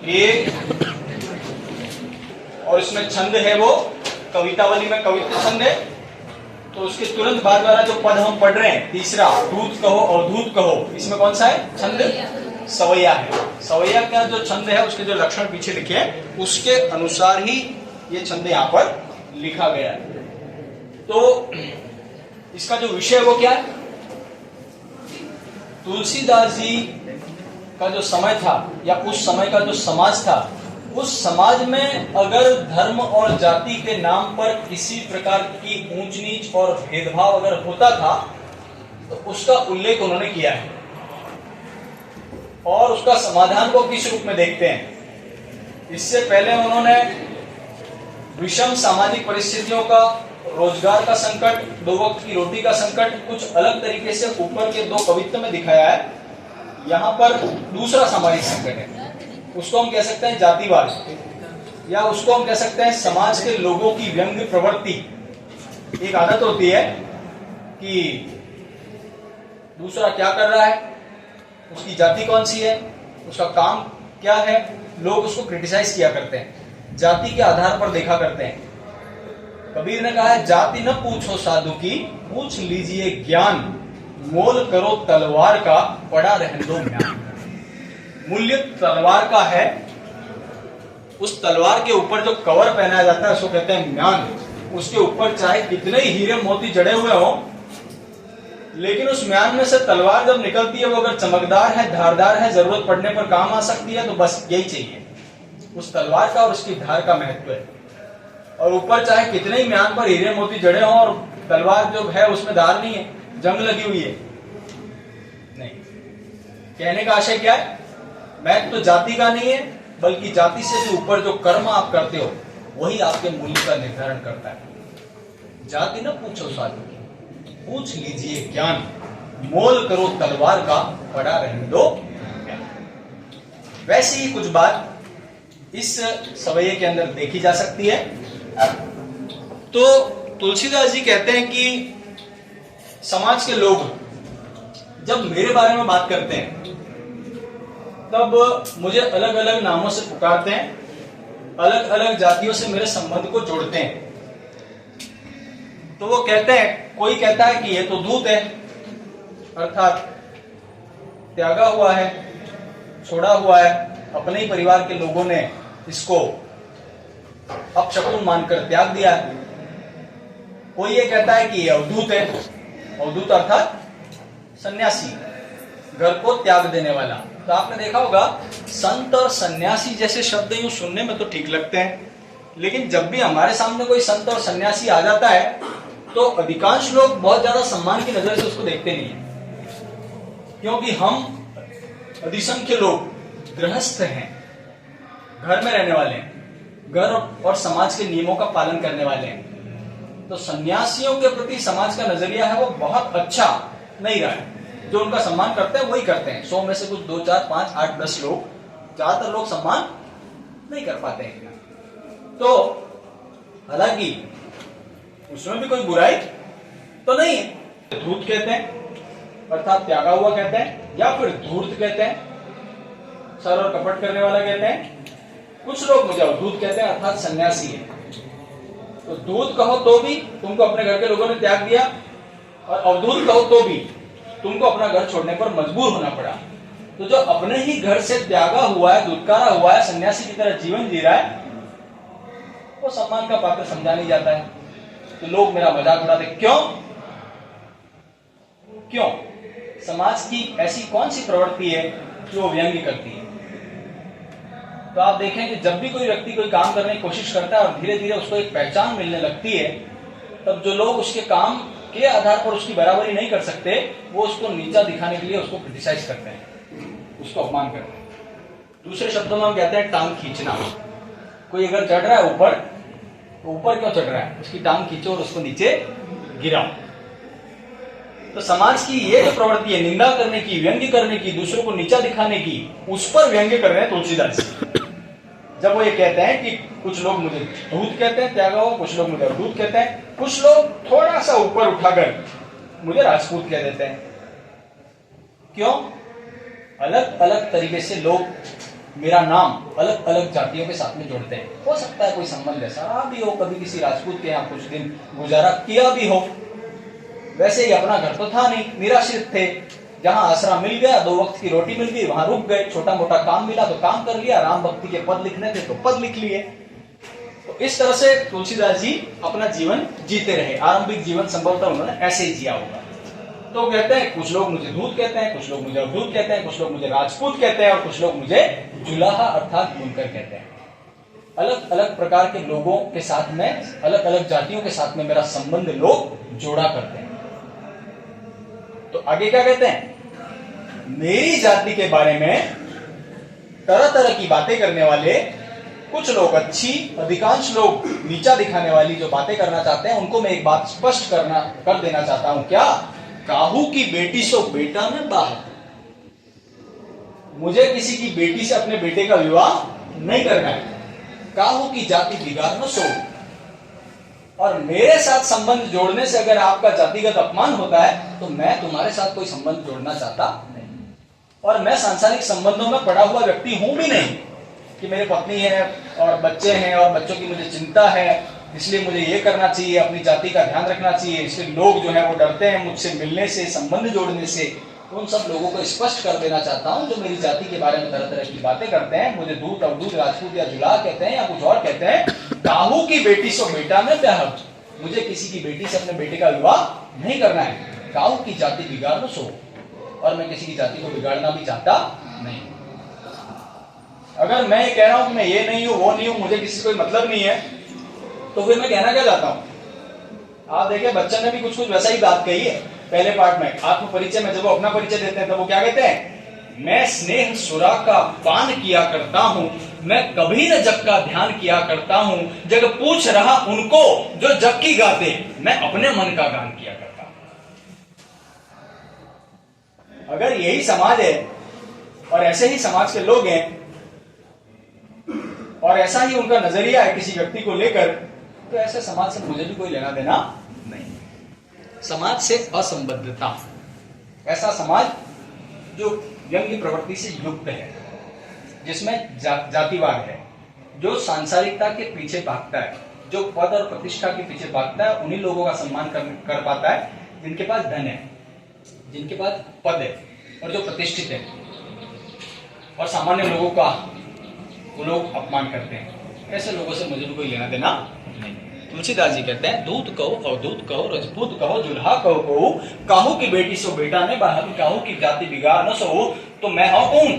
एक, और इसमें छंद है वो कवितावली में कविता छंद है। तो उसके तुरंत बाद वाला जो पद हम पढ़ रहे हैं तीसरा, दूत कहो अवधूत कहो, इसमें कौन सा है छंद? सवैया है। सवैया का जो छंद है उसके जो लक्षण पीछे लिखे हैं उसके अनुसार ही ये छंद यहाँ पर लिखा गया है। तो इसका जो विषय वो क्या है? तुलसीदास जी का जो समय था या उस समय का जो समाज था, उस समाज में अगर धर्म और जाति के नाम पर किसी प्रकार की ऊंच नीच और भेदभाव अगर होता था तो उसका उल्लेख उन्होंने किया है और उसका समाधान को किस रूप में देखते हैं। इससे पहले उन्होंने विषम सामाजिक परिस्थितियों का, रोजगार का संकट, दो वक्त की रोटी का संकट कुछ अलग तरीके से ऊपर के दो कवित्व में दिखाया है। यहाँ पर दूसरा सामाजिक संकट है, उसको हम कह सकते हैं जातिवाद, या उसको हम कह सकते हैं समाज के लोगों की व्यंग्य प्रवृत्ति। एक आदत होती है कि दूसरा क्या कर रहा है, उसकी जाति कौन सी है, उसका काम क्या है, लोग उसको क्रिटिसाइज किया करते हैं, जाति के आधार पर देखा करते हैं। कबीर ने कहा है, जाति न पूछो साधु की, पूछ लीजिए ज्ञान, मोल करो तलवार का, पड़ा रहने दो ज्ञान। मूल्य तलवार का है, उस तलवार के ऊपर जो कवर पहनाया जाता है उसको कहते हैं म्यान। उसके ऊपर चाहे कितने ही हीरे मोती जड़े हुए हो, लेकिन उस म्यान में से तलवार जब निकलती है वो अगर चमकदार है, धारदार है, जरूरत पड़ने पर काम आ सकती है, तो बस यही चाहिए। उस तलवार का और उसकी धार का महत्व है। और ऊपर चाहे कितने ही म्यान पर हीरे मोती जड़े हों और तलवार जो है उसमें धार नहीं है, जंग लगी हुई है, नहीं। कहने का आशय क्या है? महत्व तो जाति का नहीं है, बल्कि जाति से भी ऊपर जो कर्म आप करते हो वही आपके मूल्य का निर्धारण करता है। जाति न पूछो साधु की, पूछ लीजिए ज्ञान, मोल करो तलवार का, पड़ा रहने दो ज्ञान। वैसे ही कुछ बात इस सवैये के अंदर देखी जा सकती है। तो तुलसीदास जी कहते हैं कि समाज के लोग जब मेरे बारे में बात करते हैं तब मुझे अलग अलग नामों से पुकारते हैं, अलग अलग जातियों से मेरे संबंध को जोड़ते हैं। तो वो कहते हैं, कोई कहता है कि ये तो दूत है, अर्थात त्यागा हुआ है, छोड़ा हुआ है, अपने ही परिवार के लोगों ने इसको अपशकुन मानकर त्याग दिया है। कोई ये कहता है कि ये अवधूत है, अवधूत अर्थात सन्यासी, घर को त्याग देने वाला। तो आपने देखा होगा संत और सन्यासी जैसे शब्द यूं सुनने में तो ठीक लगते हैं, लेकिन जब भी हमारे सामने कोई संत और सन्यासी आ जाता है तो अधिकांश लोग बहुत ज्यादा सम्मान की नजर से उसको देखते नहीं है, क्योंकि हम अधिसंख्य लोग गृहस्थ हैं, घर में रहने वाले हैं, घर और समाज के नियमों का पालन करने वाले हैं। तो सन्यासियों के प्रति समाज का नजरिया है वो बहुत अच्छा नहीं रहा है। जो उनका सम्मान करते हैं वही करते हैं, 100 में से कुछ 2, 4, 5, 8, 10 लोग, ज्यादातर लोग सम्मान नहीं कर पाते हैं। तो हालांकि उसमें भी कोई बुराई तो नहीं है। धूर्त कहते हैं अर्थात त्यागा हुआ कहते हैं, या फिर धूर्त कहते हैं, सर और कपट करने वाला कहते हैं। कुछ लोग मुझे अवधूत कहते हैं अर्थात सन्यासी है। तो दूत कहो तो भी तुमको अपने घर के लोगों ने त्याग दिया, और अवधूत कहो तो भी तुमको अपना घर छोड़ने पर मजबूर होना पड़ा। तो जो अपने ही घर से त्यागा हुआ है, दुत्कारा हुआ है, सन्यासी की तरह जीवन जी रहा है, वो सम्मान का पात्र समझा नहीं जाता है। तो लोग मेरा मजाक उड़ाते, क्यों? क्यों? समाज की ऐसी कौन सी प्रवृत्ति है जो वो व्यंग्य करती है? तो आप देखें कि जब भी कोई व्यक्ति कोई काम करने की कोशिश करता है और धीरे धीरे उसको एक पहचान मिलने लगती है, तब जो लोग उसके काम के आधार पर उसकी बराबरी नहीं कर सकते, वो उसको नीचा दिखाने के लिए उसको क्रिटिसाइज करते हैं, उसको अपमान करते हैं। दूसरे शब्दों में हम कहते हैं टांग खींचना। कोई अगर चढ़ रहा है ऊपर, तो ऊपर क्यों चढ़ रहा है? उसकी टांग खींचो और उसको नीचे गिराओ। तो समाज की ये जो प्रवृत्ति है निंदा करने की, व्यंग्य करने की, दूसरों को नीचा दिखाने की, उस पर व्यंग्य कर रहे हैं तुलसीदास। जब वो ये कहते हैं कि कुछ लोग मुझे धूत कहते हैं त्यागा हुआ, कुछ लोग मुझे अवधूत कहते हैं, कुछ लोग थोड़ा सा ऊपर उठाकर मुझे राजपूत कह देते हैं। क्यों? अलग अलग तरीके से लोग मेरा नाम अलग अलग जातियों के साथ में जोड़ते हैं। हो सकता है कोई संबंध ऐसा रहा भी हो, कभी किसी राजपूत के यहाँ कुछ दिन गुजारा किया भी हो। वैसे ही अपना घर तो था नहीं, निराश्रित थे, जहां आसरा मिल गया, 2 वक्त की रोटी मिल गई, वहां रुक गए, छोटा मोटा काम मिला तो काम कर लिया, राम भक्ति के पद लिखने थे तो पद लिख लिए। तो इस तरह से तुलसीदास जी अपना जीवन जीते रहे। आरंभिक जीवन संभवतः उन्होंने ऐसे ही जिया होगा। तो कहते हैं कुछ लोग मुझे दूत कहते हैं, कुछ लोग मुझे अवधूत कहते हैं, कुछ लोग मुझे राजपूत कहते हैं और कुछ लोग मुझे जुलाहा अर्थात बुनकर कहते हैं। अलग अलग प्रकार के लोगों के साथ में, अलग अलग जातियों के साथ में मेरा संबंध लोग जोड़ा करते हैं। तो आगे क्या कहते हैं, मेरी जाति के बारे में तरह तरह की बातें करने वाले कुछ लोग अच्छी, अधिकांश लोग नीचा दिखाने वाली जो बातें करना चाहते हैं, उनको मैं एक बात स्पष्ट कर देना चाहता हूं। क्या? काहू की बेटी सो बेटा में बाहर। मुझे किसी की बेटी से अपने बेटे का विवाह नहीं करना है। काहू की जाति बिगाड़ न सो। और मेरे साथ संबंध जोड़ने से अगर आपका जातिगत अपमान होता है तो मैं तुम्हारे साथ कोई संबंध जोड़ना चाहता नहीं। और मैं सांसारिक संबंधों में पड़ा हुआ व्यक्ति हूं भी नहीं कि मेरी पत्नी है और बच्चे हैं और बच्चों की मुझे चिंता है, इसलिए मुझे ये करना चाहिए, अपनी जाति का ध्यान रखना चाहिए, इसलिए लोग जो है वो डरते हैं मुझसे मिलने से, संबंध जोड़ने से। तो उन सब लोगों को स्पष्ट कर देना चाहता हूं जो मेरी जाति के बारे में तरह तरह की बातें करते हैं, मुझे दूत, अवधूत, राजपूत या जुलाह कहते हैं या कुछ और कहते हैं। काहू की बेटी सो बेटा में ब्याह। मुझे किसी की बेटी से अपने बेटे का विवाह नहीं करना है। काहू की जाति बिगाड़ न सो। और मैं किसी की जाति को बिगाड़ना भी चाहता नहीं। अगर मैं कह रहा हूं कि मैं ये नहीं हूं, वो नहीं हूं, मुझे किसी से कोई मतलब नहीं है, तो फिर मैं कहना क्या चाहता हूं? आप देखिए बच्चन ने भी कुछ कुछ वैसा ही बात कही है पहले पार्ट में। आत्म परिचय में जब वो अपना परिचय देते हैं तब वो क्या कहते हैं? मैं स्नेह सुरा का पान किया करता हूं, मैं कभी न जग का ध्यान किया करता हूं, जग पूछ रहा उनको जो जग की गाते, मैं अपने मन का गान किया करता हूं। अगर यही समाज है और ऐसे ही समाज के लोग हैं और ऐसा ही उनका नजरिया है किसी व्यक्ति को लेकर, तो ऐसे समाज से मुझे भी कोई लेना देना नहीं। समाज से असंबद्धता, ऐसा समाज जो व्यंग्य प्रवृत्ति से युक्त है, जिसमें जातिवाद है, जो सांसारिकता के पीछे भागता है, जो पद और प्रतिष्ठा के पीछे भागता है, उन्हीं लोगों का सम्मान कर पाता है जिनके पास धन है, जिनके पास पद है और जो प्रतिष्ठित है। और सामान्य लोगों का वो लोग अपमान करते हैं। ऐसे लोगों से मुझे भी कोई लेना देना नहीं। तुलसीदास जी कहते हैं, दूत कहो, अवधूत कहो, राजपूत कहो, जुल्हा कहो, काहू की बेटी सो बेटा ने बाहर, काहू की जाति बिगाड़ न सो। तो मैं हूं कौन?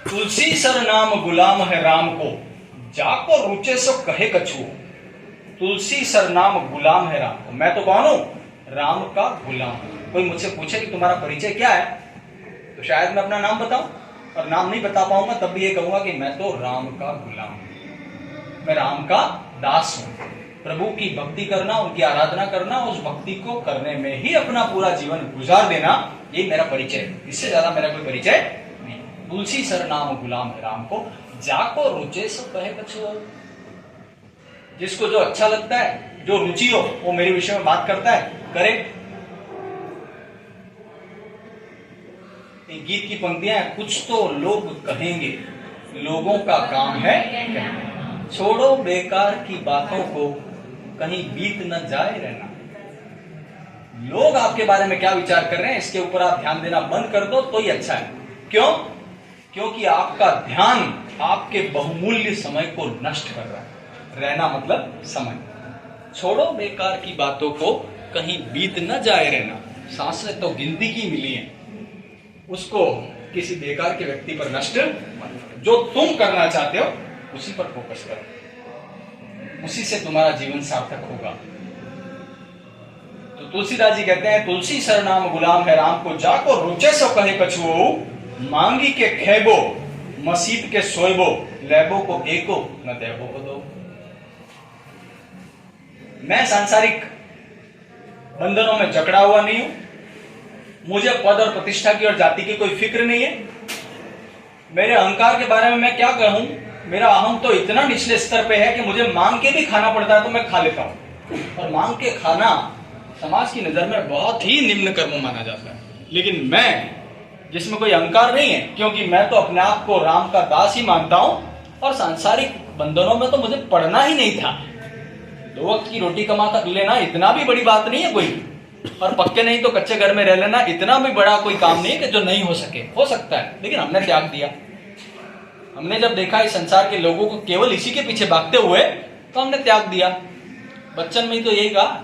तुलसी सर नाम गुलाम है राम को, जाको रुचे सो कहे कछु। तुलसी सर नाम गुलाम है राम को। मैं तो कौन हूं? राम का गुलाम। कोई मुझसे पूछे कि तुम्हारा परिचय क्या है, तो शायद मैं अपना नाम बताऊं, और नाम नहीं बता पाऊंगा तब भी ये कहूंगा कि मैं तो राम का गुलाम हूं, मैं राम का दास हूं। प्रभु की भक्ति करना, उनकी आराधना करना, उस भक्ति को करने में ही अपना पूरा जीवन गुजार देना, ये मेरा परिचय है। इससे ज्यादा मेरा कोई परिचय नहीं। तुलसी सर नाम गुलाम है राम को, जाको रुचे सो कहे कछु। जिसको जो अच्छा लगता है, जो रुचि हो, वो मेरे विषय में बात करता है, करे। एक गीत की पंक्तियां हैं, कुछ तो लोग कहेंगे, लोगों का काम है कहना। छोड़ो बेकार की बातों को, कहीं बीत न जाए रहना। लोग आपके बारे में क्या विचार कर रहे हैं, इसके ऊपर आप ध्यान देना बंद कर दो तो ही अच्छा है। क्यों? क्योंकि आपका ध्यान आपके बहुमूल्य समय को नष्ट कर रहा है। रहना मतलब समय। छोड़ो बेकार की बातों को, कहीं बीत न जाए रहना। सांसें तो गिनती की मिली हैं, उसको किसी बेकार के व्यक्ति पर नष्ट मत। जो तुम करना चाहते हो उसी पर फोकस करो, उसी से तुम्हारा जीवन सार्थक होगा। तो तुलसीदास जी कहते हैं, तुलसी सर नाम गुलाम है राम को, जाको रुचे सो कहे कछुओ। मांगी के खेबो, मसीत के सोएबो, लेबो को एको न देबो को दो। मैं सांसारिक बंधनों में जकड़ा हुआ नहीं हूं, मुझे पद और प्रतिष्ठा की और जाति की कोई फिक्र नहीं है। मेरे अहंकार के बारे में मैं क्या कहूं, मेरा अहम तो इतना निचले स्तर पे है कि मुझे मांग के भी खाना पड़ता है तो मैं खा लेता हूं। और मांग के खाना समाज की नजर में बहुत ही निम्न कर्म माना जाता है। लेकिन मैं जिसमें कोई अहंकार नहीं है, क्योंकि मैं तो अपने आप को राम का दास ही मानता हूं और सांसारिक बंधनों में तो मुझे पड़ना ही नहीं था। 2 वक्त की रोटी कमा कर लेना इतना भी बड़ी बात नहीं है कोई, और पक्के नहीं तो कच्चे घर में रह लेना इतना भी बड़ा कोई काम नहीं है कि जो नहीं हो सके, हो सकता है, लेकिन हमने त्याग दिया। हमने जब देखा इस संसार के लोगों को केवल इसी के पीछे भागते हुए, तो हमने त्याग दिया। बच्चन में तो यही कहा,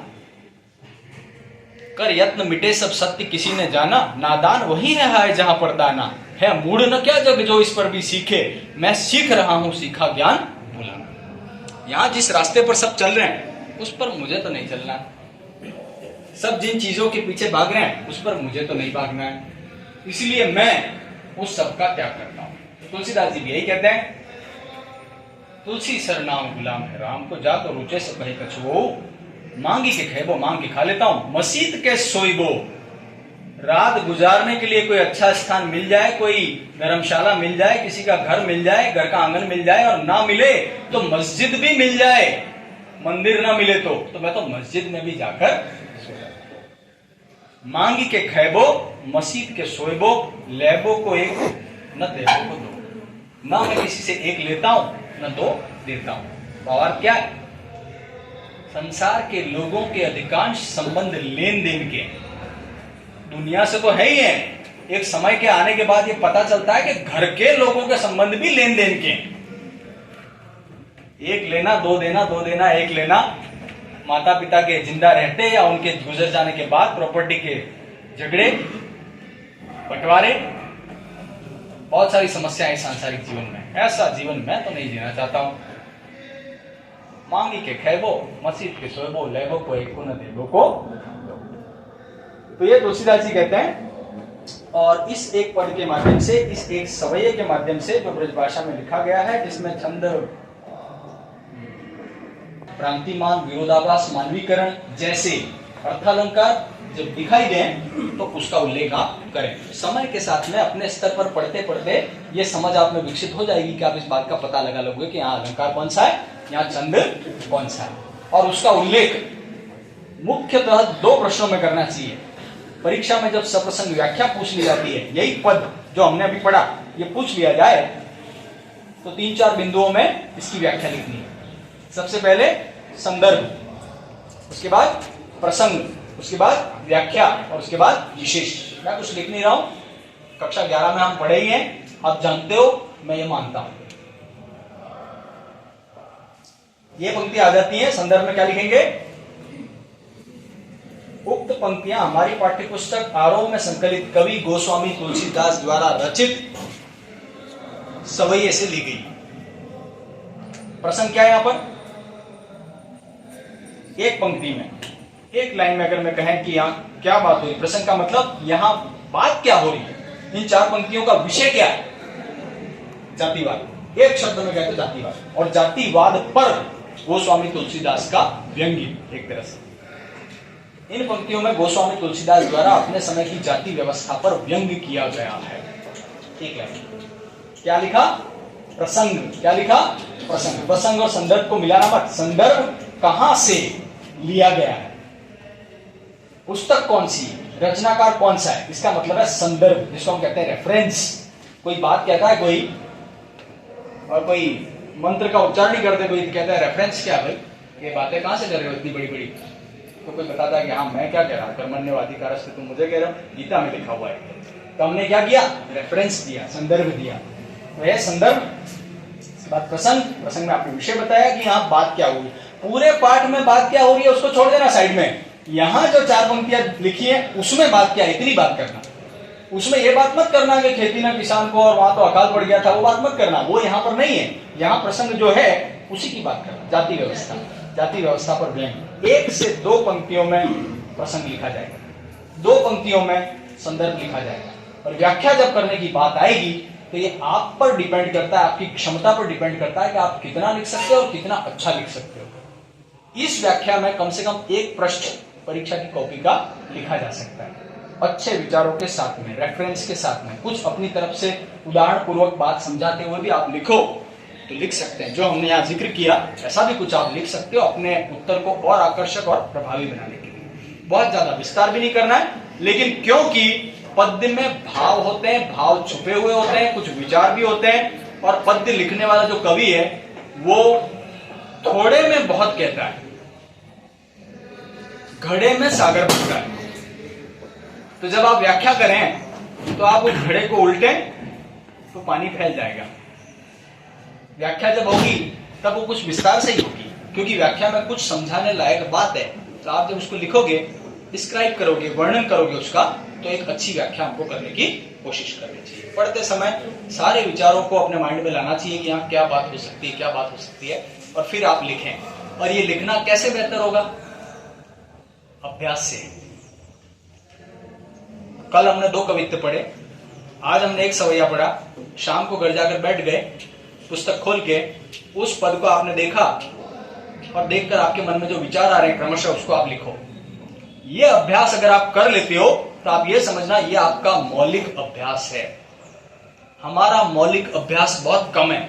कर यत्न मिटे सब सत्य किसी ने जाना, नादान वही है हाय जहां पर दाना, है मूढ़ न क्या जग जो इस पर भी सीखे, मैं सीख रहा हूं सीखा ज्ञान भुलाना। यहां जिस रास्ते पर सब चल रहे हैं उस पर मुझे तो नहीं चलना, सब जिन चीजों के पीछे भाग रहे हैं उस पर मुझे तो नहीं भागना है, इसलिए मैं उस सब का त्याग करता हूं। तुलसीदास जी भी यही कहते हैं, तुलसी सरनाम गुलाम है राम को, जा तो रुचे से कहे कछुओ, मांगी के खेबो मांग के खा लेता हूं, मसीत के सोईबो। रात गुजारने के लिए कोई अच्छा स्थान मिल जाए, कोई धर्मशाला मिल जाए, किसी का घर मिल जाए, घर का आंगन मिल जाए, और ना मिले तो मस्जिद भी मिल जाए, मंदिर ना मिले तो मैं तो मस्जिद में भी जाकर सो जाता हूं। मांगी के खैबो मसीत के सोएबो, लेबो को एक न देबो को दो, ना मैं किसी से एक लेता हूं न दो देता हूं। भावार्थ क्या है? संसार के लोगों के अधिकांश संबंध लेन देन के दुनिया से तो है ही है, एक समय के आने के बाद ये पता चलता है कि घर के लोगों के संबंध भी लेन देन के, एक लेना दो देना, दो देना एक लेना, माता पिता के जिंदा रहते या उनके गुजर जाने के बाद प्रॉपर्टी के झगड़े बंटवारे, बहुत सारी समस्याएं सांसारिक जीवन में। ऐसा जीवन मैं तो नहीं जीना चाहता हूं। मांगी के खैबो मसीद के सोएबो, लेबो को एक को न देबो को दो। तो ये तुलसीदास जी कहते हैं, और इस एक पद के माध्यम से, इस एक सवैये के माध्यम से जो ब्रजभाषा में लिखा गया है, जिसमें छंद प्रांतिमान विरोधाभास मानवीकरण जैसे अर्थालंकार जब दिखाई दे तो उसका उल्लेख आप करें। समय के साथ में अपने स्तर पर पढ़ते पढ़ते ये समझ आप में विकसित हो जाएगी कि आप इस बात का पता लगा लोगे कि यहाँ अलंकार कौन सा है, यहाँ छंद कौन सा है, और उसका उल्लेख मुख्यतः 2 प्रश्नों में करना चाहिए। परीक्षा में जब सप्रसंग व्याख्या पूछ ली जाती है, यही पद जो हमने अभी पढ़ा ये पूछ लिया जाए तो 3-4 बिंदुओं में इसकी व्याख्या लिखनी है। सबसे पहले संदर्भ, उसके बाद प्रसंग, उसके बाद व्याख्या, और उसके बाद विशेष। मैं कुछ लिख नहीं रहा हूं, कक्षा 11 में हम पढ़े ही हैं, आप जानते हो, मैं ये मानता हूं। ये पंक्ति आ जाती है, संदर्भ में क्या लिखेंगे? उक्त पंक्तियां हमारी पाठ्यपुस्तक आरोह में संकलित कवि गोस्वामी तुलसीदास द्वारा रचित सवैये से ली गई। प्रसंग क्या है यहां पर? एक पंक्ति में, एक लाइन में अगर मैं कहें कि यहाँ क्या बात हुई, प्रसंग का मतलब यहाँ बात क्या हो रही है, इन 4 पंक्तियों का विषय क्या है? जातिवाद। एक शब्द में कहते जातिवाद, और जातिवाद पर गोस्वामी तुलसीदास का व्यंग्य एक तरह से। इन पंक्तियों में गोस्वामी तुलसीदास द्वारा अपने समय की जाति व्यवस्था पर व्यंग्य किया गया है। एक लाइन क्या लिखा? प्रसंग। क्या लिखा? प्रसंग। प्रसंग और संदर्भ को मिलाना मत, संदर्भ कहां से लिया गया है, पुस्तक कौन सी, रचनाकार कौन सा है, इसका मतलब है संदर्भ, जिसको हम कहते हैं रेफरेंस। कोई बात कहता है कोई, और कोई मंत्र का उच्चारण ही करते, कोई कहता है रेफरेंस क्या भाई, ये बातें कहां से कर रहे हो इतनी बड़ी बड़ी, तो कोई बताता है कि हाँ मैं क्या कह रहा हूं, कर्मण्यवाधिकारस्ते तुम मुझे कह रहे हो, गीता में लिखा हुआ है। तो हमने क्या किया? रेफरेंस दिया, संदर्भ दिया। तो यह संदर्भ, बात प्रसंग, प्रसंग में आपने विषय बताया कि यहाँ बात क्या हुई, पूरे पाठ में बात क्या हो रही है उसको छोड़ देना साइड में। यहां जो 4 पंक्तियां लिखी है उसमें बात क्या है, इतनी बात करना। उसमें ये बात मत करना कि खेती ना किसान को और वहां तो अकाल पड़ गया था, वो बात मत करना, वो यहां पर नहीं है। यहां प्रसंग जो है उसी की बात करना, जाति व्यवस्था, जाति व्यवस्था पर व्यंग्य। 1 से 2 पंक्तियों में प्रसंग लिखा जाएगा, 2 पंक्तियों में संदर्भ लिखा जाएगा, और व्याख्या जब करने की बात आएगी तो ये आप पर डिपेंड करता है, आपकी क्षमता पर डिपेंड करता है कि आप कितना लिख सकते हो और कितना अच्छा लिख सकते हो। इस व्याख्या में कम से कम 1 प्रश्न परीक्षा की कॉपी का लिखा जा सकता है, अच्छे विचारों के साथ में, रेफरेंस के साथ में, कुछ अपनी तरफ से उदाहरण पूर्वक बात समझाते हुए भी आप लिखो तो लिख सकते हैं। जो हमने यहाँ जिक्र किया ऐसा भी कुछ आप लिख सकते हो अपने उत्तर को और आकर्षक और प्रभावी बनाने के लिए। बहुत ज्यादा विस्तार भी नहीं करना है, लेकिन क्योंकि पद्य में भाव होते हैं, भाव छुपे हुए होते हैं, कुछ विचार भी होते हैं। और पद्य लिखने वाला जो कवि है वो थोड़े में बहुत कहता है, घड़े में सागर बनता है। तो जब आप व्याख्या करें तो आप उस घड़े को उल्टे तो पानी फैल जाएगा। व्याख्या जब होगी तब वो कुछ विस्तार से ही होगी, क्योंकि व्याख्या में कुछ समझाने लायक बात है। तो आप जब उसको लिखोगे, डिस्क्राइब करोगे, वर्णन करोगे उसका, तो एक अच्छी व्याख्या हमको करने की कोशिश करनी चाहिए। पढ़ते समय सारे विचारों को अपने माइंड में लाना चाहिए कि यहाँ क्या बात हो सकती है, क्या बात हो सकती है, और फिर आप लिखें। और ये लिखना कैसे बेहतर होगा? अभ्यास से। कल हमने 2 कवित्व पढ़े, आज हमने एक सवैया पढ़ा। शाम को घर जाकर बैठ गए, पुस्तक खोल के उस पद को आपने देखा और देखकर आपके मन में जो विचार आ रहे हैं क्रमशः उसको आप लिखो। ये अभ्यास अगर आप कर लेते हो तो आप ये समझना ये आपका मौलिक अभ्यास है। हमारा मौलिक अभ्यास बहुत कम है।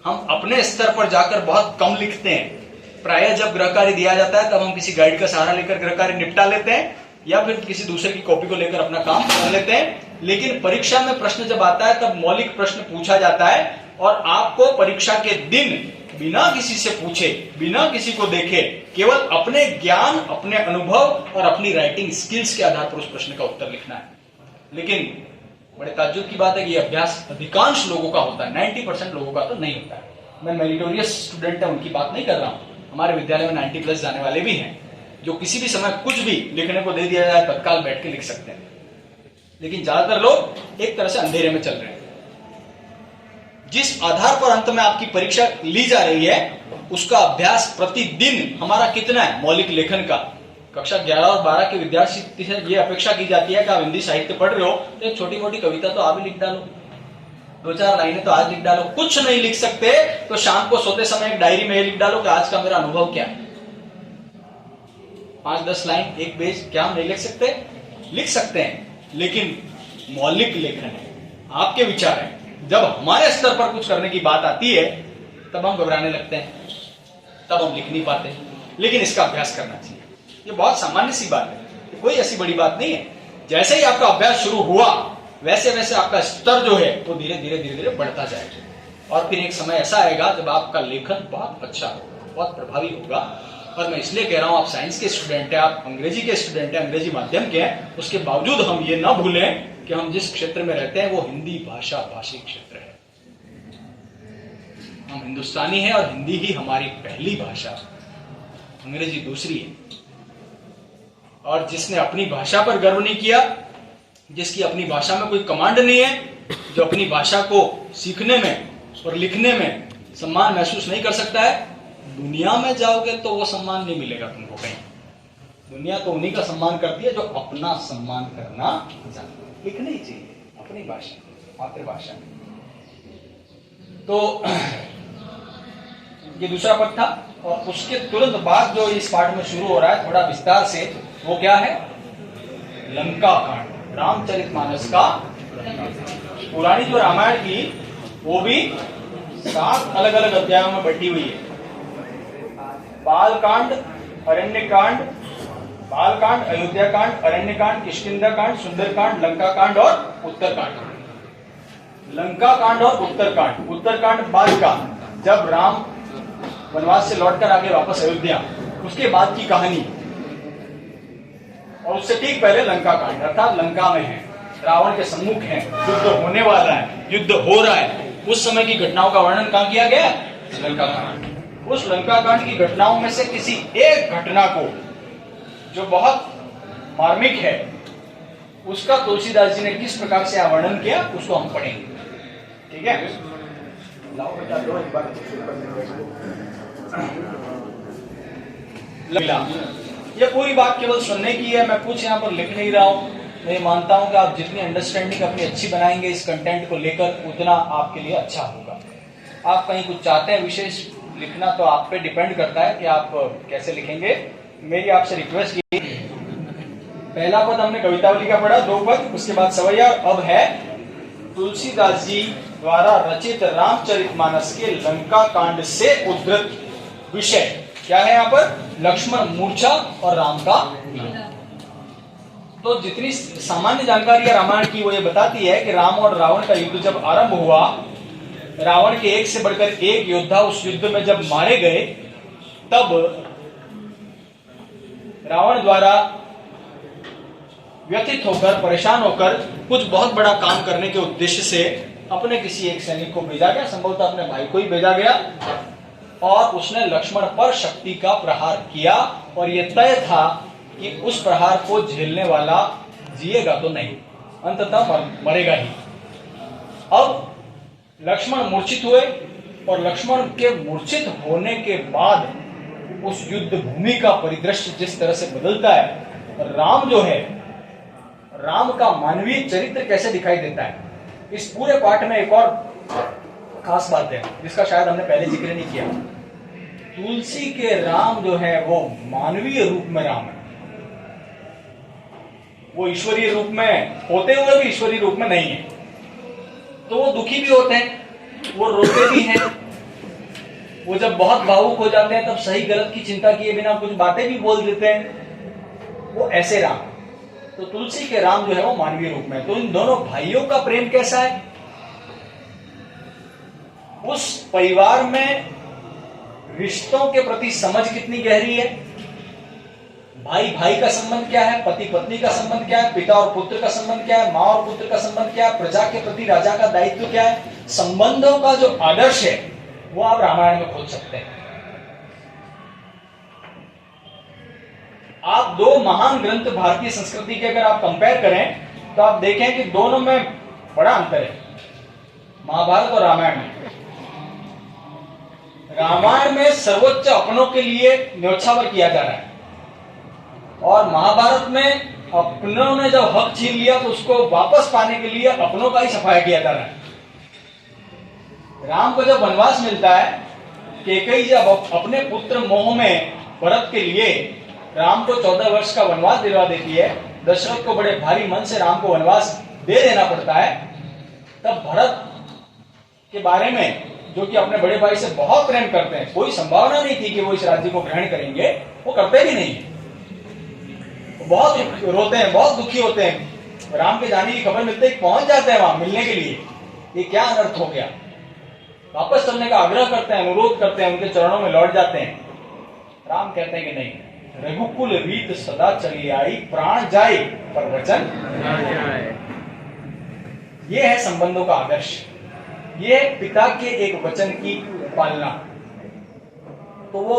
हम अपने स्तर पर जाकर बहुत कम लिखते हैं। प्रायः जब गृह कार्य दिया जाता है तब हम किसी गाइड का सहारा लेकर गृह कार्य निपटा लेते हैं, या फिर किसी दूसरे की कॉपी को लेकर अपना काम कर लेते हैं। लेकिन परीक्षा में प्रश्न जब आता है तब मौलिक प्रश्न पूछा जाता है, और आपको परीक्षा के दिन बिना किसी से पूछे, बिना किसी को देखे, केवल अपने ज्ञान, अपने अनुभव और अपनी राइटिंग स्किल्स के आधार पर उस प्रश्न का उत्तर लिखना है। लेकिन बड़े ताज्जुब की बात है कि यह अभ्यास अधिकांश लोगों का होता है, 90% लोगों का तो नहीं होता है। मैं मेरिटोरियस स्टूडेंट है उनकी बात नहीं कर रहा हूं। हमारे विद्यालय में 90+ जाने वाले भी हैं, जो किसी भी समय कुछ भी लिखने को दे दिया जाए तत्काल बैठ के लिख सकते हैं। लेकिन ज्यादातर लोग एक तरह से अंधेरे में चल रहे हैं। जिस आधार पर अंत में आपकी परीक्षा ली जा रही है उसका अभ्यास प्रतिदिन हमारा कितना है? मौलिक लेखन का। कक्षा 11 और 12 के विद्यार्थी से ये अपेक्षा की जाती है कि आप हिंदी साहित्य पढ़ रहे हो तो एक छोटी मोटी कविता तो आप ही लिख डालो, 2-4 लाइनें तो आज लिख डालो। कुछ नहीं लिख सकते तो शाम को सोते समय एक डायरी में लिख डालो कि आज का मेरा अनुभव क्या है। 5-10 लाइन, एक पेज, क्या हम नहीं लिख सकते? लिख सकते हैं, लेकिन मौलिक लेखन है, आपके विचार है। जब हमारे स्तर पर कुछ करने की बात आती है तब हम घबराने लगते हैं, तब हम लिख नहीं पाते। लेकिन इसका अभ्यास करना चाहिए। ये बहुत सामान्य सी बात है, कोई ऐसी बड़ी बात नहीं है। जैसे ही आपका अभ्यास शुरू हुआ वैसे वैसे आपका स्तर जो है वो धीरे धीरे बढ़ता जाएगा, और फिर एक समय ऐसा आएगा जब आपका लेखन बहुत अच्छा होगा, बहुत प्रभावी होगा। और मैं इसलिए कह रहा हूं, आप साइंस के स्टूडेंट हैं, आप अंग्रेजी के स्टूडेंट हैं, अंग्रेजी माध्यम के हैं, उसके बावजूद हम ये ना भूलें कि हम जिस क्षेत्र में रहते हैं वो हिंदी भाषी क्षेत्र है। हम हिंदुस्तानी हैं और हिंदी ही हमारी पहली भाषा, अंग्रेजी दूसरी है। और जिसने अपनी भाषा पर गर्व नहीं किया, जिसकी अपनी भाषा में कोई कमांड नहीं है, जो अपनी भाषा को सीखने में और लिखने में सम्मान महसूस नहीं कर सकता है, दुनिया में जाओगे तो वो सम्मान नहीं मिलेगा तुमको कहीं। दुनिया तो उन्हीं का सम्मान करती है जो अपना सम्मान करना जानते। लिखना ही चाहिए अपनी भाषा, मातृभाषा में। तो ये दूसरा पद था, और उसके तुरंत बाद जो इस पाठ में शुरू हो रहा है थोड़ा विस्तार से, वो क्या है? लंका कांड, रामचरितमानस का। पुरानी जो रामायण की वो भी 7 अलग अलग अध्यायों में बटी हुई है। बालकांड, अरण्यकांड, बालकांड, अयोध्याकांड, अरण्यकांड, किष्किंधा कांड, सुंदरकांड, लंकाकांड और उत्तरकांड। लंकाकांड और उत्तरकांड। उत्तरकांड बाद का, जब राम वनवास से लौटकर आगे वापस अयोध्या, उसके बाद की कहानी। और उससे ठीक पहले लंकाकांड, अर्थात लंका में है, रावण के सम्मुख है, युद्ध होने वाला है, युद्ध हो रहा है, उस समय की घटनाओं का वर्णन कहां किया गया? लंकाकांड। उस लंकाकांड की घटनाओं में से किसी एक घटना को जो बहुत मार्मिक है, उसका तुलसीदास जी ने किस प्रकार से वर्णन किया उसको हम पढ़ेंगे। ठीक है, लाओ बेटा दो एक बार। ये पूरी बात केवल सुनने की है, मैं कुछ यहाँ पर लिख नहीं रहा हूँ। मैं मानता हूँ कि आप जितनी अंडरस्टैंडिंग अपनी अच्छी बनाएंगे इस कंटेंट को लेकर, उतना आपके लिए अच्छा होगा। आप कहीं कुछ चाहते हैं विशेष लिखना, तो आप पे डिपेंड करता है कि आप कैसे लिखेंगे। मेरी आपसे रिक्वेस्ट ये, पहला पद हमने कवितावली का पढ़ा, 2 पद, उसके बाद सवैया। अब है तुलसीदास जी द्वारा रचित रामचरितमानस के लंका कांड से उद्धृत विषय। क्या है यहाँ पर? लक्ष्मण मूर्छा और राम का ज्ञान। तो जितनी सामान्य जानकारी है रामायण की वो ये बताती है कि राम और रावण का युद्ध जब आरंभ हुआ, रावण के एक से बढ़कर एक योद्धा उस युद्ध में जब मारे गए, तब रावण द्वारा व्यथित होकर, परेशान होकर कुछ बहुत बड़ा काम करने के उद्देश्य से अपने किसी एक सैनिक को भेजा गया, संभवतः अपने भाई को ही भेजा गया, और उसने लक्ष्मण पर शक्ति का प्रहार किया। और यह तय था कि उस प्रहार को झेलने वाला जिएगा तो नहीं, अंततः मरेगा ही। अब लक्ष्मण मूर्छित हुए, और लक्ष्मण के मूर्छित होने के बाद उस युद्ध भूमि का परिदृश्य जिस तरह से बदलता है, राम जो है, राम का मानवीय चरित्र कैसे दिखाई देता है, इस पूरे पाठ में एक और खास बात है जिसका शायद हमने पहले जिक्र नहीं किया। तुलसी के राम जो है वो मानवीय रूप में राम है, वो ईश्वरीय रूप में होते हुए भी ईश्वरीय रूप में नहीं है। तो वो दुखी भी होते हैं, वो रोते भी हैं, वो जब बहुत भावुक हो जाते हैं तब सही गलत की चिंता किए बिना कुछ बातें भी बोल देते हैं, वो ऐसे राम। तो तुलसी के राम जो है वो मानवीय रूप में। तो इन दोनों भाइयों का प्रेम कैसा है, उस परिवार में रिश्तों के प्रति समझ कितनी गहरी है, भाई भाई का संबंध क्या है, पति पत्नी का संबंध क्या है, पिता और पुत्र का संबंध क्या है, माँ और पुत्र का संबंध क्या है, प्रजा के प्रति राजा का दायित्व क्या है, संबंधों का जो आदर्श है वो आप रामायण में खोज सकते हैं। आप दो महान ग्रंथ भारतीय संस्कृति के अगर आप कंपेयर करें तो आप देखें कि दोनों में बड़ा अंतर है, महाभारत और रामायण में। रामायण में सर्वोच्च अपनों के लिए न्योछावर किया जा रहा है, और महाभारत में अपनों ने जब हक छीन लिया तो उसको वापस पाने के लिए अपनों का ही सफाया किया जा रहा है। राम को जब वनवास मिलता है, कैकेयी जब अपने पुत्र मोह में भरत के लिए राम को 14 वर्ष का वनवास दिलवा देती है, दशरथ को बड़े भारी मन से राम को वनवास दे देना पड़ता है, तब भरत के बारे में, जो कि अपने बड़े भाई से बहुत प्रेम करते हैं, कोई संभावना नहीं थी कि वो इस राज्य को ग्रहण करेंगे, वो करते भी नहीं, बहुत रोते हैं, बहुत दुखी होते हैं। राम के जाने की खबर मिलते ही पहुंच जाते हैं वहां मिलने के लिए, ये क्या अनर्थ हो गया, वापस चलने का आग्रह करते हैं, अनुरोध करते हैं, उनके चरणों में लौट जाते हैं। राम कहते हैं कि नहीं, रघुकुल रीत सदा चली आई, प्राण जाए पर वचन ना जाए। ये है संबंधों का आदर्श, ये है पिता के एक वचन की पालना। तो वो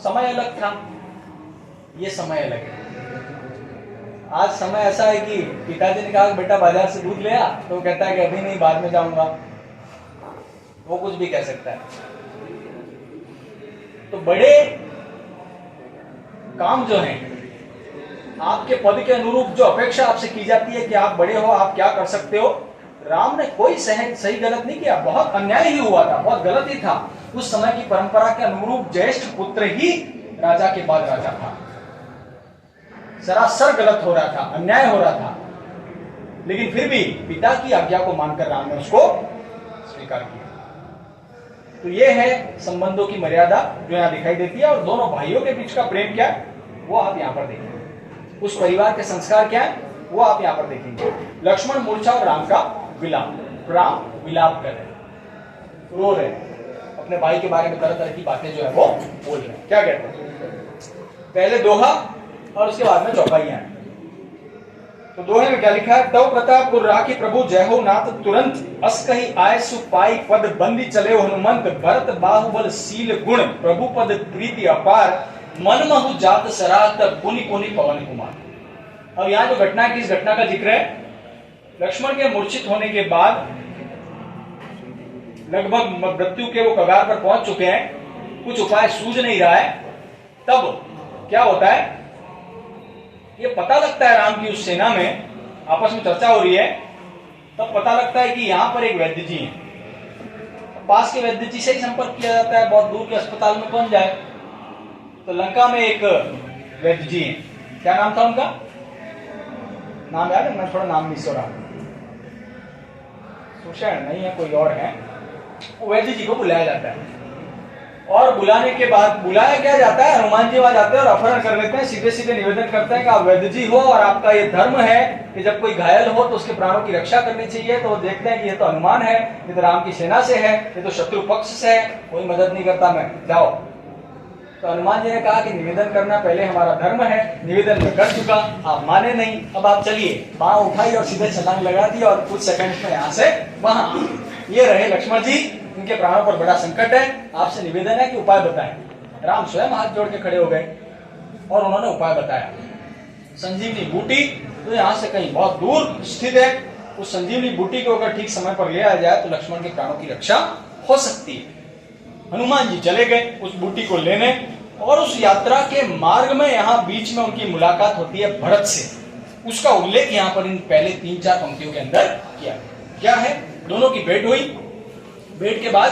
समय अलग था, ये समय अलग है। आज समय ऐसा है कि पिताजी ने कहा बेटा बाजार से दूध ले आ, तो वो कहता है कि अभी नहीं, बाद में जाऊंगा, वो कुछ भी कह सकता है। तो बड़े काम जो हैं, आपके पद के अनुरूप जो अपेक्षा आपसे की जाती है कि आप बड़े हो, आप क्या कर सकते हो, राम ने कोई सही गलत नहीं किया, बहुत अन्याय ही हुआ था, बहुत गलत ही था। उस समय की परंपरा के अनुरूप ज्येष्ठ पुत्र ही राजा के बाद राजा था, सरासर गलत हो रहा था, अन्याय हो रहा था, लेकिन फिर भी पिता की आज्ञा को मानकर राम ने उसको स्वीकार किया। तो ये है संबंधों की मर्यादा जो यहाँ दिखाई देती है, और दोनों भाइयों के बीच का प्रेम क्या है वो आप यहाँ पर देखेंगे, उस परिवार के संस्कार क्या है वो आप यहाँ पर देखेंगे। लक्ष्मण मूर्छा और राम का विलाप, राम विलाप कर रहे, रो रहे, अपने भाई के बारे में तरह तरह की बातें जो है वो बोल रहे हैं। क्या कहते हैं, पहले दोहा और उसके बाद में चौपाइयां। तो दोहे में क्या लिखा है, तव प्रताप गुर राखी प्रभु जय हो नाथ, तुरंत अस कही आय सुपाई, पद बंदी चले हो हनुमंत, भरत बाहुबल सील गुण, प्रभु पद प्रीति अपार, मन महु जात सरात, पुनि पुनि पवन कुमार। अब यहाँ जो घटना की, इस घटना का जिक्र है, लक्ष्मण के मूर्छित होने के बाद लगभग मृत्यु के वो कगार पर पहुंच चुके हैं, कुछ उपाय सूझ नहीं रहा है, तब क्या होता है, ये पता लगता है राम की उस सेना में, आपस में चर्चा हो रही है, तब पता लगता है कि यहां पर एक वैद्य जी हैं। पास के वैद्य जी से ही संपर्क किया जाता है, बहुत दूर के अस्पताल में कौन जाए। तो लंका में एक वैद्य जी हैं, क्या नाम था उनका, नाम याद है, मैं थोड़ा नाम मिस हो रहा, सुषेण नहीं है, कोई और है। वो वैद्य जी को बुलाया जाता है, और बुलाने के बाद बुलाया क्या जाता है, हनुमान जी वहां जाते हैं और अपहरण कर लेते हैं, सीधे सीधे निवेदन करते हैं कि आप वैद्य जी हो और आपका ये धर्म है कि जब कोई घायल हो तो उसके प्राणों की रक्षा करनी चाहिए। तो वो देखते हैं कि ये तो हनुमान है, ये तो राम की सेना से है, ये तो शत्रु पक्ष से है, कोई मदद नहीं करता, मैं जाओ। तो हनुमान जी ने कहा कि निवेदन करना पहले हमारा धर्म है, निवेदन में कर चुका, आप माने नहीं, अब आप चलिए। बाँह उठाई और सीधे छलांग लगा दी और कुछ सेकंड में यहाँ से वहां। ये रहे लक्ष्मण जी, इनके प्राणों पर बड़ा संकट है, आपसे निवेदन है कि उपाय बताएं। राम स्वयं हाथ जोड़ के खड़े हो गए और उन्होंने उपाय बताया। संजीवनी बूटी तो यहाँ से कहीं बहुत दूर स्थित है, उस संजीवनी बूटी को अगर ठीक समय पर ले आया जाए तो लक्ष्मण के प्राणों की रक्षा हो सकती है। हनुमान जी चले गए उस बूटी को लेने, और उस यात्रा के मार्ग में यहाँ बीच में उनकी मुलाकात होती है भरत से। उसका उल्लेख यहाँ पर इन पहले 3-4 पंक्तियों के अंदर किया गया। क्या है, दोनों की भेंट हुई। भेंट के बाद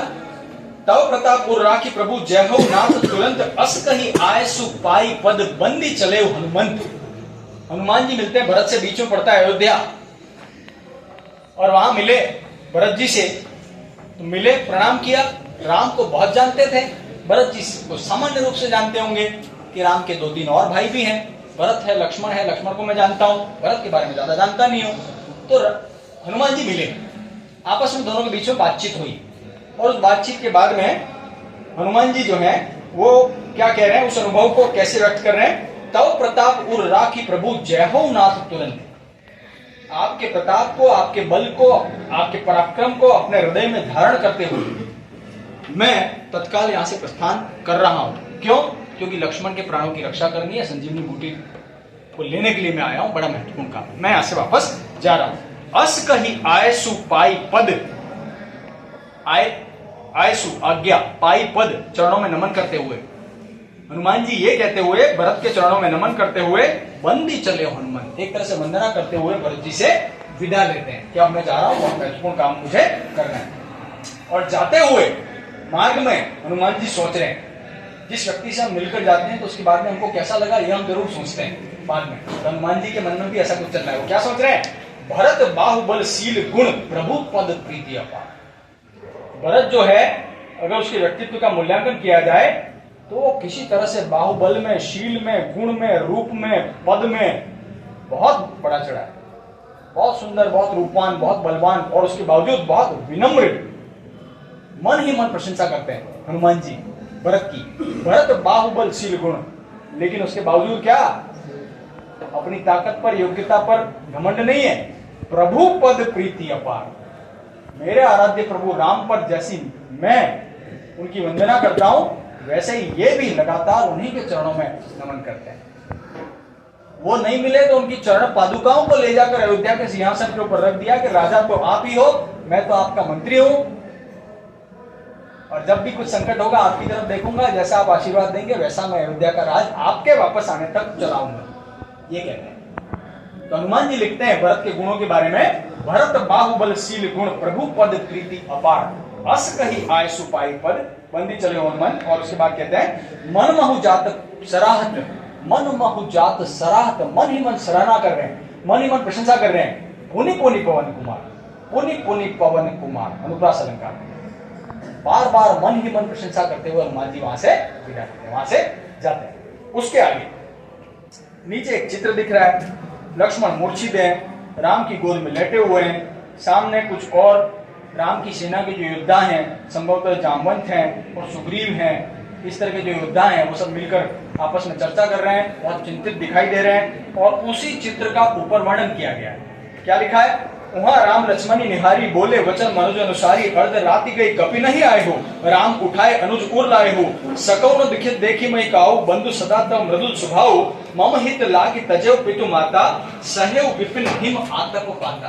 तव प्रताप उर राखी प्रभु जय हो नाथ तुरंत अस कही आय सु पाई पद बंदी चले हनुमंत। हनुमान जी मिलते हैं, भरत से बीच में पड़ता है अयोध्या, और वहां मिले भरत जी से, तो मिले, प्रणाम किया। राम को बहुत जानते थे, भरत जी को सामान्य रूप से जानते होंगे कि राम के 2-3 और भाई भी हैं, भरत है, लक्ष्मण को मैं जानता हूं, भरत के बारे में ज्यादा जानता नहीं हूं। तो हनुमान जी मिले, आपस में दोनों के बीच में बातचीत हुई, और उस बातचीत के बाद में हनुमान जी जो हैं वो क्या कह रहे हैं, उस अनुभव को कैसे व्यक्त कर रहे हैं। तव प्रताप उर राखी प्रभु जय हो नाथ तुरंत। आपके प्रताप को, आपके बल को, आपके पराक्रम को अपने हृदय में धारण करते हुए मैं तत्काल यहां से प्रस्थान कर रहा हूं। क्यों? क्योंकि लक्ष्मण के प्राणों की रक्षा करनी है, संजीवनी बूटी को लेने के लिए मैं आया हूं, बड़ा महत्वपूर्ण काम है, मैं यहां से वापस जा रहा हूं। अस कही आयसु पाई पद, आयसु आज्ञा, पाई पद चरणों में नमन करते हुए, हनुमान जी ये कहते हुए भरत के चरणों में नमन करते हुए बंदी चले हनुमान, एक तरह से वंदना करते हुए भरत जी से विदा लेते हैं कि अब मैं जा रहा हूं, बहुत महत्वपूर्ण काम मुझे करना है। और जाते हुए मार्ग में हनुमान जी सोच रहे हैं, जिस व्यक्ति से हम मिलकर जाते हैं तो उसके बाद में हमको कैसा लगा ये हम जरूर सोचते हैं बाद में। तो हनुमान जी के मन में भी ऐसा कुछ चल रहा है। वो क्या सोच रहे हैं, भरत बाहुबल शील गुण प्रभु पद प्रीति अपार। भरत जो है, अगर उसके व्यक्तित्व का मूल्यांकन किया जाए तो वो किसी तरह से बाहुबल में, शील में, गुण में, रूप में, पद में बहुत बड़ा चढ़ा है, बहुत सुंदर, बहुत रूपवान, बहुत बलवान, और उसके बावजूद बहुत विनम्र, मन ही मन प्रशंसा करते हैं हनुमान जी भरत की। भरत बाहुबल शील गुण, लेकिन उसके बावजूद क्या, अपनी ताकत पर, योग्यता पर घमंड नहीं है। प्रभु पद प्रीति अपार, मेरे आराध्य प्रभु राम पर जैसी मैं उनकी वंदना करता हूं, वैसे ही ये भी लगातार उन्हीं के चरणों में नमन करते हैं। वो नहीं मिले तो उनकी चरण पादुकाओं को ले जाकर अयोध्या के सिंहासन के ऊपर रख दिया कि राजा तो आप ही हो, मैं तो आपका मंत्री हूं, और जब भी कुछ संकट होगा आपकी तरफ देखूंगा, जैसा आप आशीर्वाद देंगे वैसा मैं अयोध्या का राज आपके वापस आने तक चलाऊंगा, ये कहते हैं। तो हनुमान जी लिखते हैं भरत के गुणों के बारे में, भरत बाहुबल शील गुण प्रभु पद प्रीति अपार, अस कही आय सुपाई पद बंदी चले हनुमान। और उसके बाद कहते हैं, मन महु जात सराहत, मन महु जात सराहत, मन ही मन सराहना कर रहे हैं, मन ही मन प्रशंसा कर रहे हैं। पुनि पुनि पवन कुमार, पुनि पुनि पवन कुमार, अनुप्रास अलंकार, बार बार मन ही मन प्रशंसा करते हुए हनुमान जी वहां से विदा करते हैं, वहां से जाते हैं। उसके आगे नीचे एक चित्र दिख रहा है, लक्ष्मण मूर्छित है, राम की गोद में लेटे हुए हैं, सामने कुछ और राम की सेना के जो योद्धा हैं, संभवतः जामवंत हैं और सुग्रीव हैं, इस तरह के जो योद्धा हैं वो सब मिलकर आपस में चर्चा कर रहे हैं, बहुत चिंतित दिखाई दे रहे हैं। और उसी चित्र का ऊपर वर्णन किया गया है, क्या लिखा है, वहां राम लक्ष्मणी निहारी, बोले वचन मनुज अनुसारी, अर्ध राति गई कपि नहीं आए हो, राम उठाए अनुज उर लाए हो, सकौन दिखित देखी मई काऊ, बंधु सदा तव मृदुल स्वभाव, मम हित लागी तजेव पितु माता, सहेव विपिन हिम आतप पाता।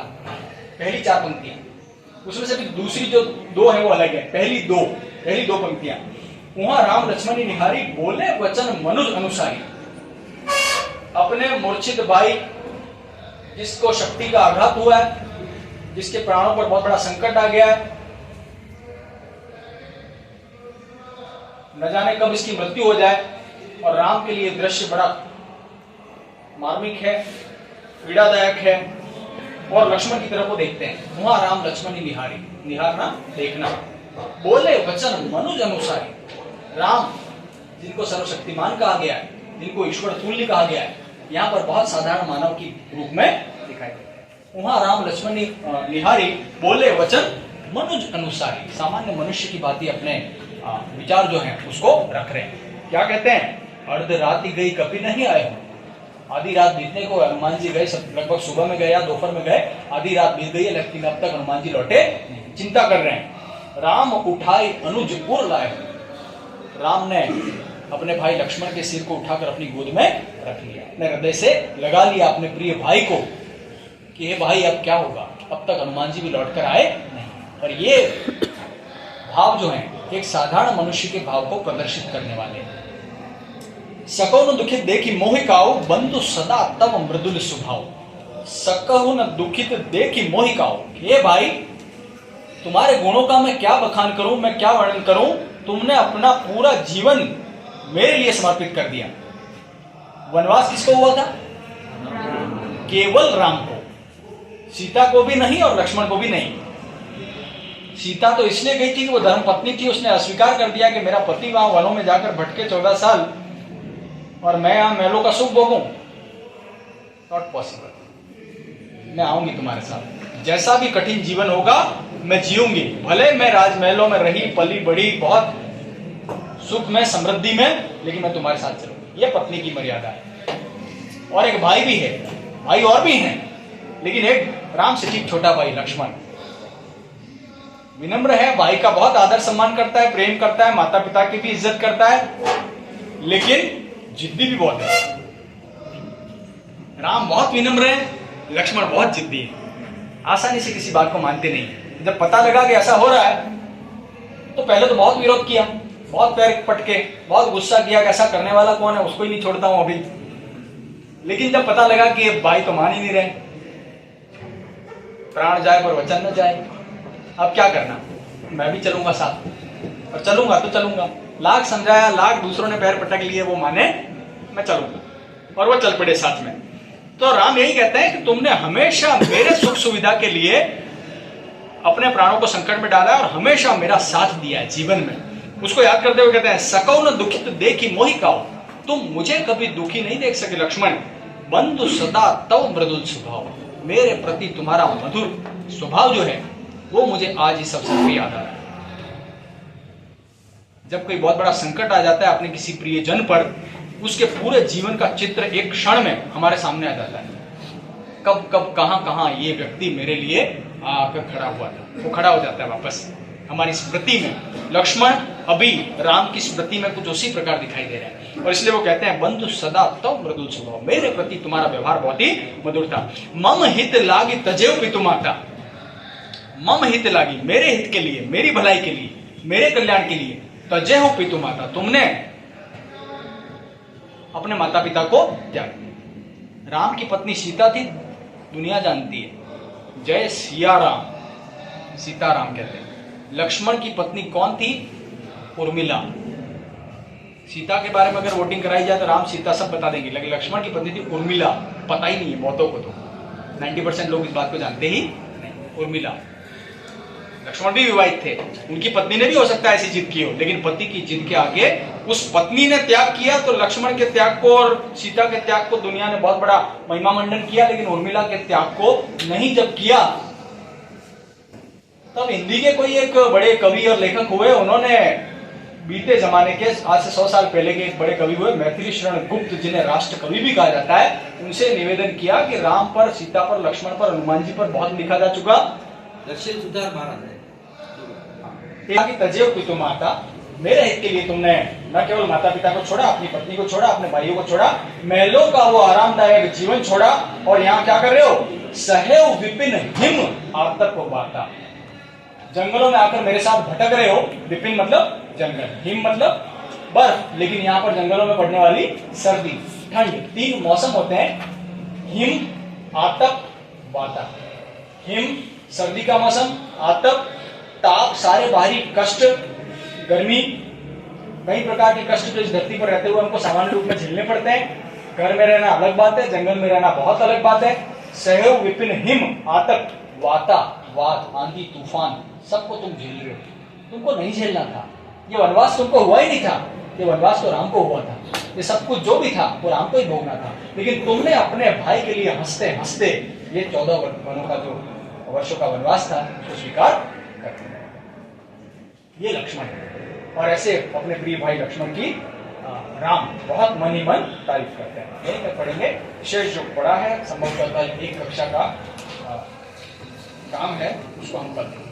पहली 4 पंक्तियां, उसमें से भी दूसरी जो 2 है वो अलग है। पहली दो पंक्तियां, वहां राम लक्ष्मणी निहारी, बोले वचन मनुज अनुसारी, अपने मूर्छित भाई जिसको शक्ति का आघात हुआ है, जिसके प्राणों पर बहुत बड़ा संकट आ गया है, न जाने कब इसकी मृत्यु हो जाए, और राम के लिए दृश्य बड़ा मार्मिक है, पीड़ादायक है, और लक्ष्मण की तरफ वो देखते हैं। वहां राम लक्ष्मणी निहारी, निहारना देखना, बोले वचन मनुज अनुसारी, राम जिनको सर्वशक्तिमान कहा गया है, जिनको ईश्वर तुल्य कहा गया है, यहाँ पर बहुत साधारण मानव की रूप में दिखाई देते हैं। वहां राम लक्ष्मण निहारी बोले वचन मनुज अनुसारी, सामान्य मनुष्य की बातें अपने विचार जो है उसको रख रहे हैं। क्या कहते हैं? अर्ध रात गई कभी नहीं आए हो, आधी रात बीतने को हनुमान जी गए, लगभग सुबह में गए या दोपहर में गए, आधी रात बीत गई है लेकिन अब तक हनुमान जी लौटे, चिंता कर रहे हैं। राम उठाई अनुज पुर लाए, राम ने अपने भाई लक्ष्मण के सिर को उठाकर अपनी गोद में रख लिया, अपने हृदय से लगा लिया अपने प्रिय भाई को कि हे भाई अब क्या होगा, अब तक हनुमान जी भी लौट कर आए नहीं। और ये भाव जो है एक साधारण मनुष्य के भाव को प्रदर्शित करने वाले हैं। सकौ न दुखित देखी मोहिकाओ, बंधु सदा तव मृदुल स्वभाव। सकौ न दुखित देखी मोहिकाओ, ये भाई तुम्हारे गुणों का मैं क्या बखान करूं, मैं क्या वर्णन करूं, तुमने अपना पूरा जीवन मेरे लिए समर्पित कर दिया। वनवास किसको हुआ था? केवल राम को, सीता को भी नहीं और लक्ष्मण को भी नहीं। सीता तो इसलिए गई थी कि वो धर्मपत्नी थी, उसने अस्वीकार कर दिया कि मेरा पति वहां वनों में जाकर भटके 14 साल और मैं यहां महलों का सुख भोगूं। नॉट पॉसिबल, मैं आऊंगी तुम्हारे साथ, जैसा भी कठिन जीवन होगा मैं जीऊंगी, भले मैं राजमहलों में रही पली बड़ी बहुत सुख में समृद्धि में, लेकिन मैं तुम्हारे साथ चलूंगी। यह पत्नी की मर्यादा है। और एक भाई भी है, भाई और भी हैं, लेकिन एक राम से ठीक छोटा भाई लक्ष्मण विनम्र है, भाई का बहुत आदर सम्मान करता है, प्रेम करता है, माता पिता की भी इज्जत करता है, लेकिन जिद्दी भी बहुत है। राम बहुत विनम्र है, लक्ष्मण बहुत जिद्दी है, आसानी से किसी बात को मानते नहीं। जब पता लगा कि ऐसा हो रहा है तो पहले तो बहुत विरोध किया, बहुत पैर पटके, बहुत गुस्सा किया कि ऐसा करने वाला कौन है, उसको ही नहीं छोड़ता हूं अभी। लेकिन जब पता लगा कि भाई तो मान ही नहीं रहे, प्राण जाए पर वचन न जाए, अब क्या करना, मैं भी चलूंगा साथ, और चलूंगा तो चलूंगा। लाख समझाया, लाख दूसरों ने पैर पटक लिए, वो माने, मैं चलूंगा, और वो चल पड़े साथ में। तो राम यही कहते हैं कि तुमने हमेशा मेरे सुख सुविधा के लिए अपने प्राणों को संकट में डाला और हमेशा मेरा साथ दिया है जीवन में। उसको याद करते हुए कहते हैं, सकौ न दुखित देखी मोहिकाओ, तुम मुझे कभी दुखी नहीं देख सके लक्ष्मण, बंधु सदा तव मृदुल स्वभाव, मेरे प्रति तुम्हारा मधुर स्वभाव जो है वो मुझे आज ही सबसे याद आ रहा है। जब कोई बहुत बड़ा संकट आ जाता है अपने किसी प्रियजन पर, उसके पूरे जीवन का चित्र एक क्षण में हमारे सामने आ जाता है। कब कब कहां कहां ये व्यक्ति मेरे लिए आकर खड़ा हुआ था, वो खड़ा हो जाता है वापस हमारी स्मृति में। लक्ष्मण अभी राम की स्मृति में कुछ उसी प्रकार दिखाई दे रहा है, और इसलिए वो कहते हैं, बंधु सदा तव मृदुल स्वभाव, मेरे प्रति तुम्हारा व्यवहार बहुत ही मधुर था। मम हित लागी तजेव पितु माता, मम हित लागी, मेरे हित के लिए, मेरी भलाई के लिए, मेरे कल्याण के लिए, तजेव पितु माता, तुमने अपने माता पिता को त्याग। राम की पत्नी सीता थी, दुनिया जानती है, जय सिया राम, सीताराम कहते हैं। लक्ष्मण की पत्नी कौन थी? उर्मिला। सीता के बारे में अगर वोटिंग कराई जाए तो राम सीता सब बता देंगे, लेकिन लक्ष्मण की पत्नी थी उर्मिला, पता ही नहीं है बहुतों को, तो 90% लोग इस बात को जानते ही नहीं। उर्मिला, लक्ष्मण भी विवाहित थे, उनकी पत्नी ने भी हो सकता है ऐसी जिद की हो, लेकिन पति की जिद के आगे उस पत्नी ने त्याग किया, तो लक्ष्मण के त्याग को और सीता के त्याग को दुनिया ने बहुत बड़ा महिमा मंडन किया, लेकिन उर्मिला के त्याग को नहीं जब किया, तब हिंदी के कोई एक बड़े कवि और लेखक हुए, उन्होंने बीते जमाने के, आज से 100 साल पहले के एक बड़े कवि हुए मैथिली शरण गुप्त, जिन्हें राष्ट्र कवि भी कहा जाता है, उनसे निवेदन किया कि राम पर, सीता पर, लक्ष्मण पर, हनुमान जी पर बहुत लिखा जा चुका, दक्षिण सुधार महाराज है, तजेव पितु माता, मेरे हित के लिए तुमने न केवल माता पिता को छोड़ा, अपनी पत्नी को छोड़ा, अपने भाइयों को छोड़ा, महलों का वो आरामदायक जीवन छोड़ा, और यहाँ क्या कर रहे हो? सहेव विपिन हिम आतप बाता, जंगलों में आकर मेरे साथ भटक रहे हो। विपिन मतलब जंगल, हिम मतलब बर्फ, लेकिन यहाँ पर जंगलों में पड़ने वाली सर्दी, ठंड, 3 मौसम होते हैं, हिम, आतप, वाता। हिम सर्दी का मौसम, आतप ताप, सारे बाहरी कष्ट, गर्मी, कई प्रकार के कष्ट जो इस धरती पर रहते हुए हमको सामान्य रूप में झेलने पड़ते हैं। घर में रहना अलग बात है, जंगल में रहना बहुत अलग बात है। सहयोग विपिन हिम आतप वाता, वात, आंधी, तूफान, सबको तुम झेल रहे हो, तुमको नहीं झेलना था, ये वनवास तुमको हुआ ही नहीं था, ये वनवास तो राम को हुआ था। ये सब कुछ जो भी था वो राम को ही भोगना था, लेकिन तुमने अपने भाई के लिए हंसते हंसते ये 14 वनों का जो वर्षों का वनवास था उसको स्वीकार कर लिया। ये लक्ष्मण है, और ऐसे अपने प्रिय भाई लक्ष्मण की राम बहुत मन ही मन तारीफ करते हैं। यही पर पढ़ेंगे, शेष जो पढ़ा है संभवतः एक कक्षा का काम है, उसको हम करते हैं।